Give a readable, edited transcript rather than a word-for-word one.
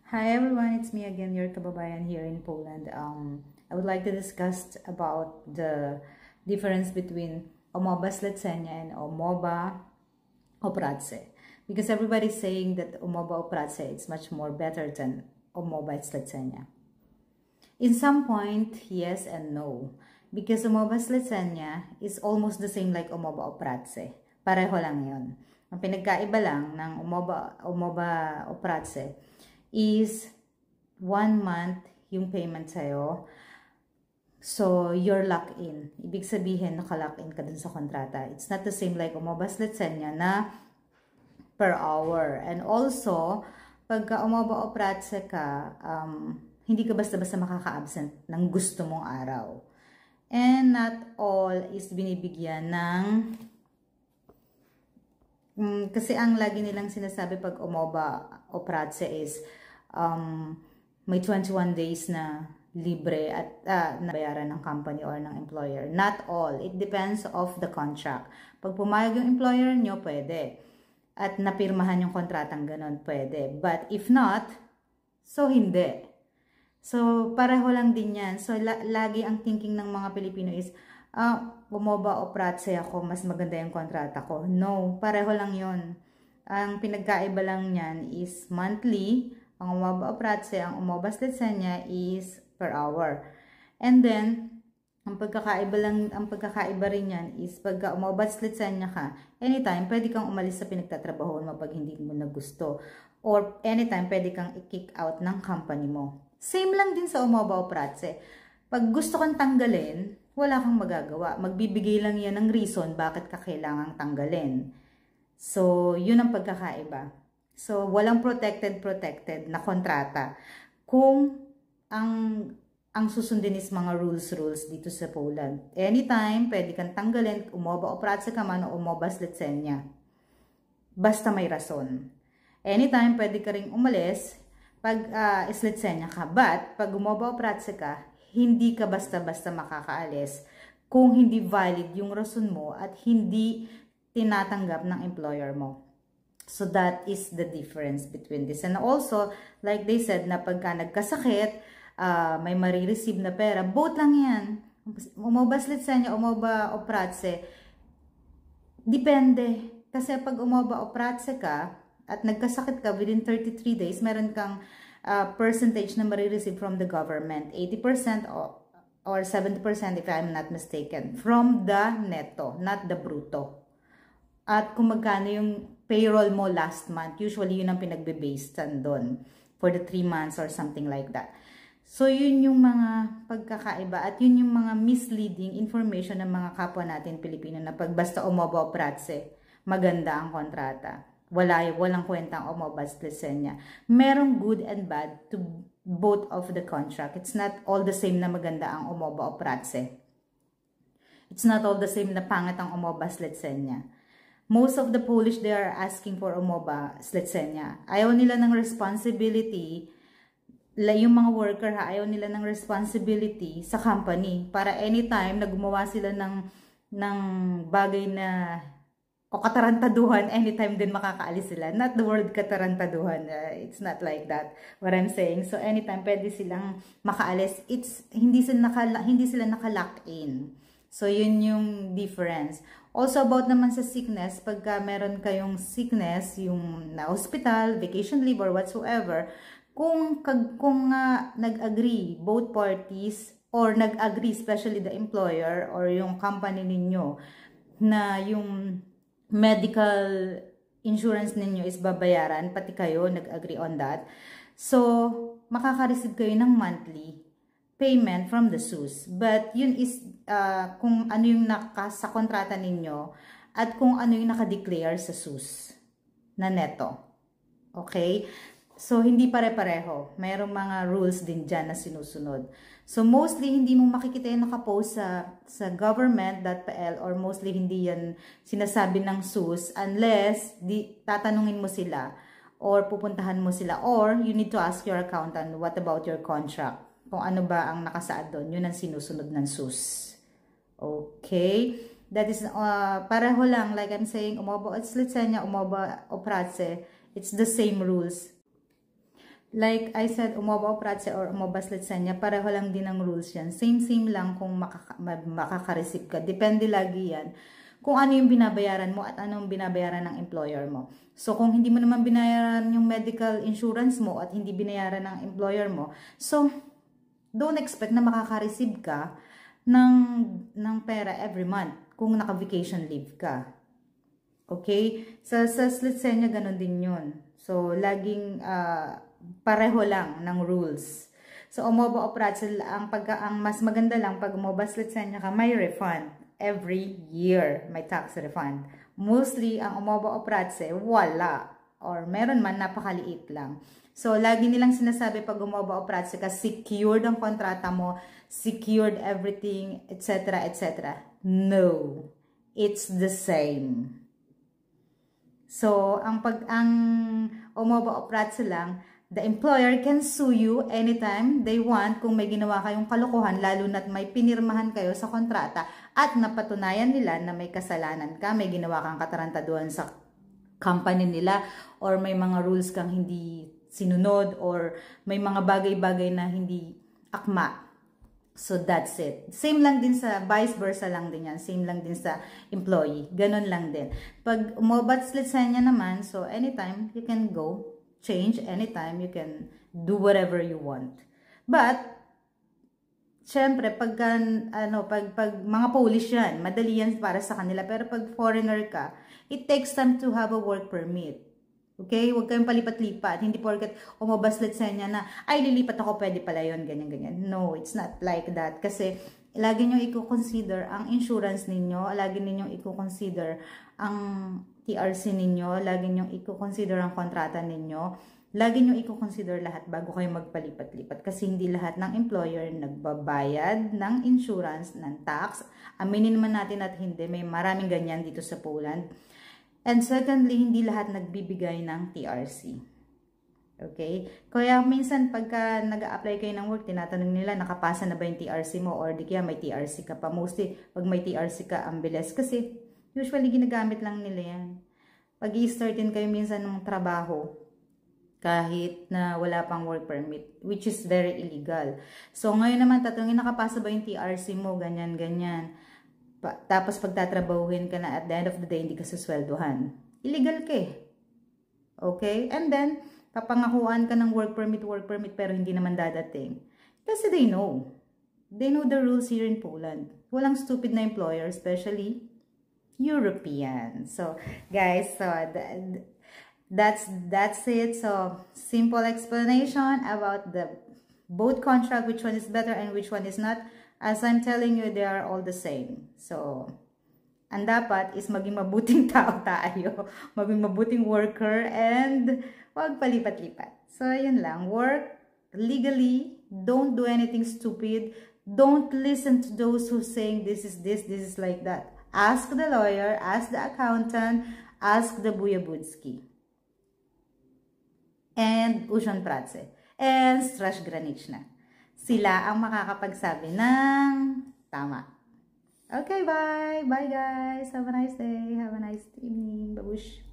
Hi everyone, it's me again, your kababayan here in Poland. I would like to discuss about the difference between umowa zlecenia and umowa o pracy. Because everybody's saying that umowa o pracy is much more better than umowa zlecenia. In some point, yes and no. Because umowa zlecenia is almost the same like umowa o pracy. Pareho lang yun. Ang pinagkaiba lang ng umowa o pracy is 1 month yung payment sa'yo. So, you're locked in. Ibig sabihin, naka-lock in ka dun sa kontrata. It's not the same like umowa zlecenia na per hour. And also, pagka umowa o pracy ka, hindi ka basta-basta makaka-absent ng gusto mong araw. And not all is binibigyan ng kasi ang lagi nilang sinasabi pag umowa o pracy is may 21 days na libre at nabayaran ng company or ng employer. Not all. It depends of the contract. Pag pumayag yung employer nyo, pwede. At napirmahan yung kontratang ganun, pwede. But if not, so hindi. So, pareho lang din yan. So, lagi ang thinking ng mga Pilipino is, umowa o pracy ako, mas maganda yung kontrata ko. No, pareho lang yun. Ang pinagkaiba lang yan is monthly. Ang umowa o pracy, ang umowa zlecenia is per hour. And then, ang pagkakaiba rin yan is pagka umowa zlecenia ka, anytime, pwede kang umalis sa pinagtatrabahoan mo pag hindi mo na gusto. Or anytime, pwede kang i-kick out ng company mo. Same lang din sa umowa o pracy. Pag gusto kang tanggalin, wala kang magagawa. Magbibigay lang yan ng reason bakit ka kailangang tanggalin. So, yun ang pagkakaiba. So, walang protected na kontrata. Kung ang susundin is mga rules dito sa Poland. Anytime, pwede kang tanggalin, umowa o pracy ka man o umowa zlecenia. Basta may rason. Anytime, pwede ka ring umalis pag zlecenia ka. But, pag umowa o pracy ka, hindi ka basta-basta makakaalis kung hindi valid yung rason mo at hindi tinatanggap ng employer mo. So, that is the difference between this. And also, like they said, na pagka nagkasakit, may marireceive na pera, both lang yan. Umowa zlecenia, umowa o pracy, depende. Kasi pag umowa o pracy ka, at nagkasakit ka within 33 days, meron kang percentage na marireceive from the government. 80% or 70% if I'm not mistaken. From the netto, not the brutto. At kung magkano yung payroll mo last month, usually yun ang pinagbe-basean doon for the 3 months or something like that. So, yun yung mga pagkakaiba at yun yung mga misleading information ng mga kapwa natin Pilipino na pag basta umowa o pracy, maganda ang kontrata. Walang kwentang umowa zlecenia. Merong good and bad to both of the contract. It's not all the same na maganda ang umowa o pracy. It's not all the same na pangit ang umowa zlecenia. Most of the Polish, they are asking for umowa zlecenia. Ayaw nila ng responsibility, yung mga worker ayaw nila ng responsibility sa company para anytime na gumawa sila ng bagay na o katarantaduhan, anytime din makakaalis sila. Not the word katarantaduhan. It's not like that what I'm saying. So, anytime pwede silang makaalis. Hindi sila naka-lock in. So, yun yung difference. Also, about naman sa sickness, pagka meron kayong sickness, yung na hospital, vacation leave, or whatsoever, kung nag-agree, both parties, or nag-agree, especially the employer, or yung company ninyo, na yung medical insurance ninyo is babayaran, pati kayo nag-agree on that. So, makaka-receive kayo ng monthly payment from the SUS. But, yun is kung ano yung sa kontrata ninyo at kung ano yung naka-declare sa SUS na neto. Okay? So, hindi pare-pareho. Mayroong mga rules din dyan na sinusunod. So, mostly, hindi mo makikita yung nakapost sa government.pl or mostly hindi yan sinasabi ng SUS unless tatanungin mo sila or pupuntahan mo sila or you need to ask your accountant what about your contract. Kung ano ba ang nakasaad doon, yun ang sinusunod ng SUS. Okay? That is, pareho lang, like I'm saying, umowa o zlecenia, umowa o pracy, it's the same rules. Like I said, umoba o prace or umoba slitsenya, pareho lang din ang rules yan. Same lang kung makaka-receive ka. Depende lagi yan kung ano yung binabayaran mo at anong binabayaran ng employer mo. So, kung hindi mo naman binayaran yung medical insurance mo at hindi binayaran ng employer mo, so, don't expect na makaka-receive ka ng pera every month kung naka-vacation leave ka. Okay? Sa slitsenya, ganun din yun. So, laging pareho lang ng rules. So, umoba o prace, ang mas maganda lang pag umoba slitsenya ka, may refund every year. May tax refund. Mostly, ang umoba o prace, wala. Or meron man, napakaliit lang. So, lagi nilang sinasabi pag umoba o prace ka, secured ang kontrata mo, secured everything, etc., etc. No. It's the same. So, ang umoba o prace lang, the employer can sue you anytime they want kung may ginawa kayong kalokohan, lalo na't may pinirmahan kayo sa kontrata at napatunayan nila na may kasalanan ka, may ginawa kang katarantaduhan sa company nila, or may mga rules kang hindi sinunod, or may mga bagay-bagay na hindi akma. So, that's it. Same lang din sa, vice versa lang din yan. Same lang din sa employee. Ganon lang din. Pag umobat slitsenya naman, so anytime you can go, change anytime, you can do whatever you want. But, syempre, pag mga Polish yan, madali yan para sa kanila. Pero pag foreigner ka, it takes time to have a work permit. Okay? Huwag kayong palipat-lipat. Hindi porket umabas slitsenya na, ay, lilipat ako, pwede pala yun, ganyan-ganyan. No, it's not like that. Kasi, lagi nyo i-consider ang insurance ninyo, lagi ninyong i-consider ang TRC ninyo, lagi nyo i-consider ang kontrata ninyo, lagi nyo i-consider lahat bago kayo magpalipat-lipat. Kasi hindi lahat ng employer nagbabayad ng insurance, ng tax. Aminin naman natin at hindi, may maraming ganyan dito sa Poland. And secondly, hindi lahat nagbibigay ng TRC. Okay? Kaya minsan pagka nag-a-apply kayo ng work, tinatanong nila, nakapasa na ba yung TRC mo? Or di kaya may TRC ka pa. Mostly, pag may TRC ka, ang bilis. Kasi usually ginagamit lang nila yan. Pag i-startin kayo minsan ng trabaho, kahit na wala pang work permit, which is very illegal. So ngayon naman, tatanungin, nakapasa ba yung TRC mo? Ganyan, ganyan. Tapos pagtatrabahuhin ka na, at the end of the day, hindi ka susweldohan. Illegal ka eh. Okay? And then, papangakuan ka ng work permit, pero hindi naman dadating. Kasi they know. They know the rules here in Poland. Walang stupid na employer, especially European. So, guys, so that's it. So, simple explanation about the both contract, which one is better and which one is not. As I'm telling you, they are all the same. So, ang dapat is maging mabuting tao tayo, maging mabuting worker, and wag palipat-lipat. So, yun lang. Work legally. Don't do anything stupid. Don't listen to those who saying this is like that. Ask the lawyer, ask the accountant, ask the Buyabudski. And Ushon Prace. And Strash Granichna. Sila ang makakapagsabi ng tama. Okay, bye! Bye guys! Have a nice day! Have a nice evening! Babush!